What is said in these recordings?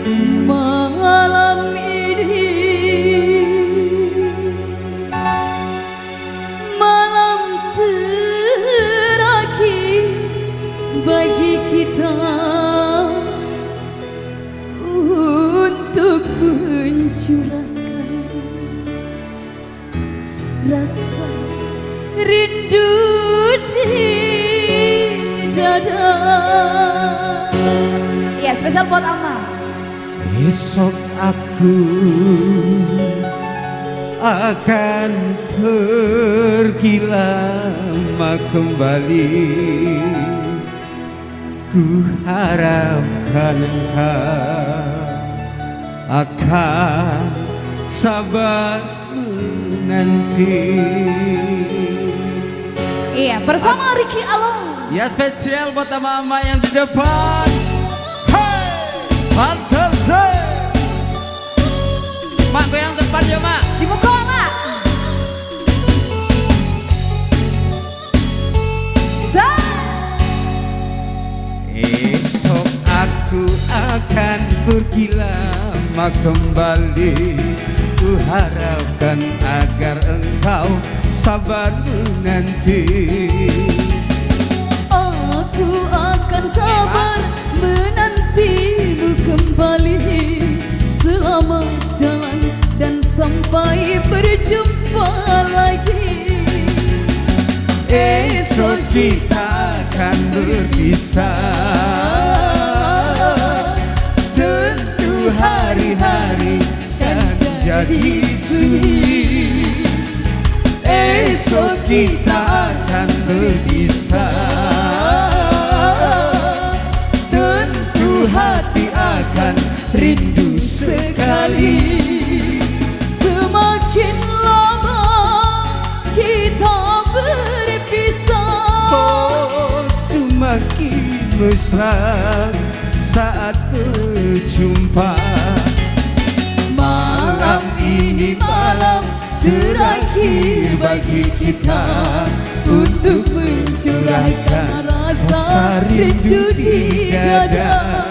Malam ini malam terakhir bagi kita untuk mencurahkan rasa rindu di dada. Iya, spesial buat Ama. Esok aku akan pergi lama kembali. Ku harapkan engkau akan sabar menanti. Iya, bersama Ricky Along. Ya, spesial buat mama yang di depan. Hey, mantap sih. Mak, goyang ke depan ya, Mak. Di muka, Mak. Esok aku akan pergi lama kembali. Ku harapkan agar engkau sabar menanti. Aku akan sabar menantimu kembali selama jalan dan sampai berjumpa lagi. Esok kita akan berpisah. Tentu hari-hari kan jadi sunyi. Esok kita akan berpisah. Tentu hati akan rindu sekali. Semakin lama kita berpisah, Oh, semakin mesra saat berjumpa. Malam ini malam terakhir bagi kita untuk mencurahkan rasa rindu di dada.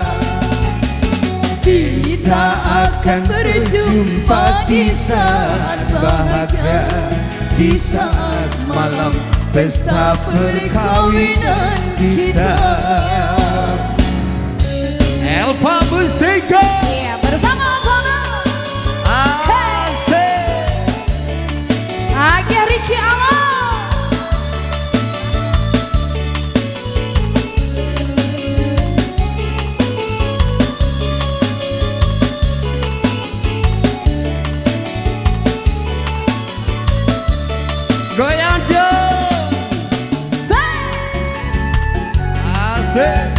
Kita akan berjumpa di saat bahagia, di saat malam pesta perkawinan kita. Elva Mustika. Iya, bersama Bonus. Asik. Agih Ricky Along. Goyang John. Asik.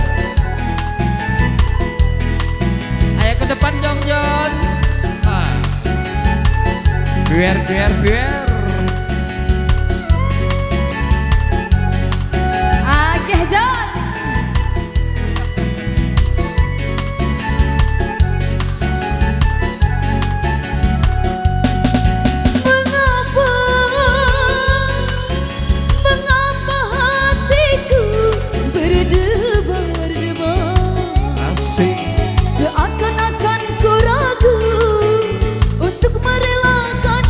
Ayo ke depan John. Biar. Agih John. mengapa hatiku berdebar-debar, Asik. seakan-akan ku ragu untuk merelakan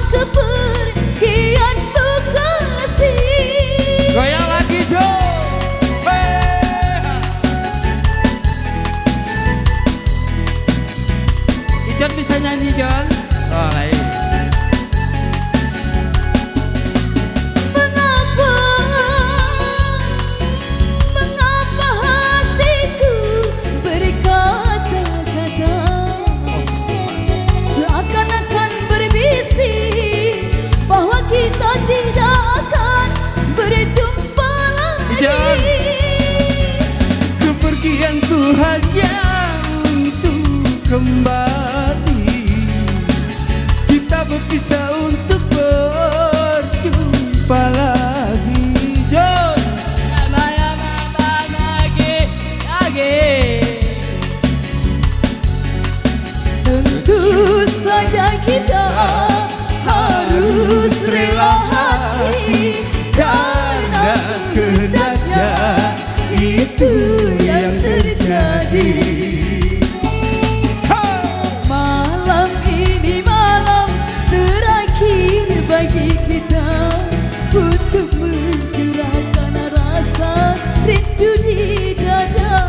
rindu di dada.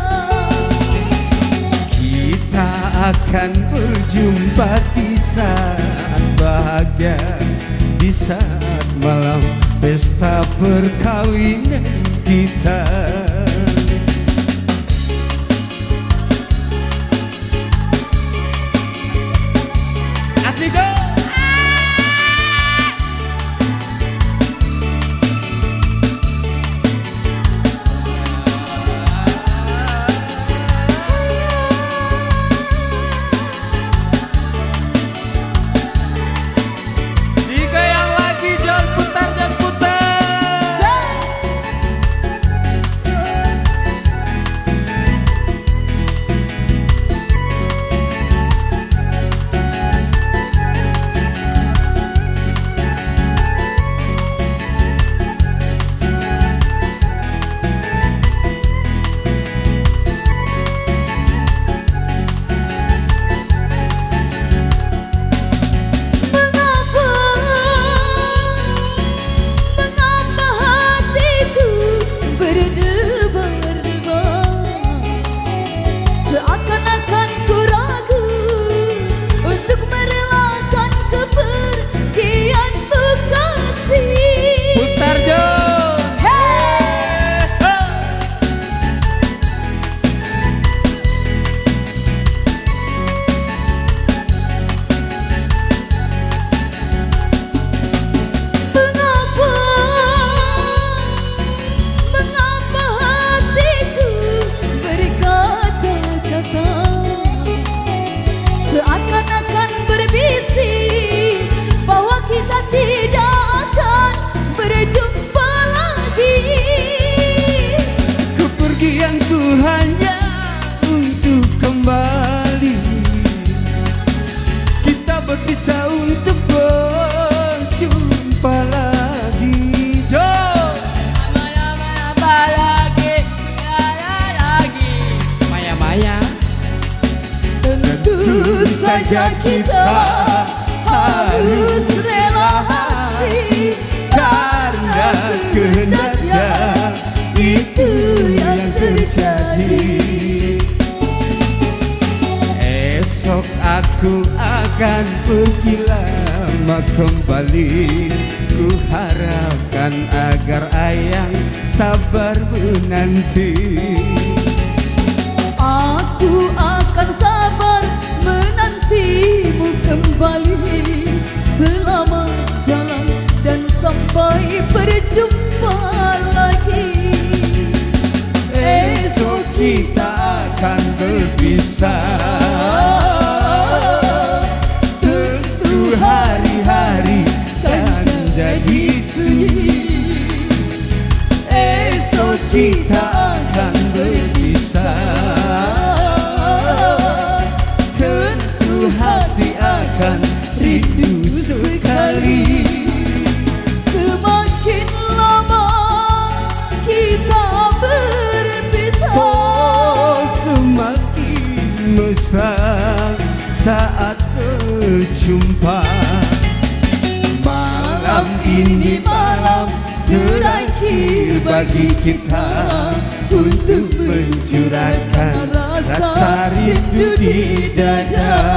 Kita akan berjumpa di saat bahagia, di saat malam pesta perkawinan kita. Asik dong. Digoyang lagi, jangan putar, jangan putar. Mengapa hatiku berdebar-debar, seakan-akan ku ragu untuk merelakan kepergianmu kasih. Putar, Jon. Mengapa hatiku berkata-kata, seakan-akan berbisik bahwa kita tidak akan berjumpa lagi. Kepergianku hanya untuk kembali, kita berpisah untuk berjumpa lagi. Jon. Maya-maya. Tentu saja kita harus rela hati, karena kehendaknya itu yang terjadi. Esok aku akan pergi lama kembali, ku harapkan agar ayang sabar menanti. Aku akan sabar menantimu kembali selama jalan dan sampai berjumpa lagi. Esok kita akan berpisah, tentu hari-hari kan jadi sunyi. Esok kita akan berpisah, tentu hati akan rindu sekali. Semakin lama kita berpisah, Oh, semakin mesra saat berjumpa. Malam ini malam terakhir bagi kita untuk mencurahkan rasa rindu di dada.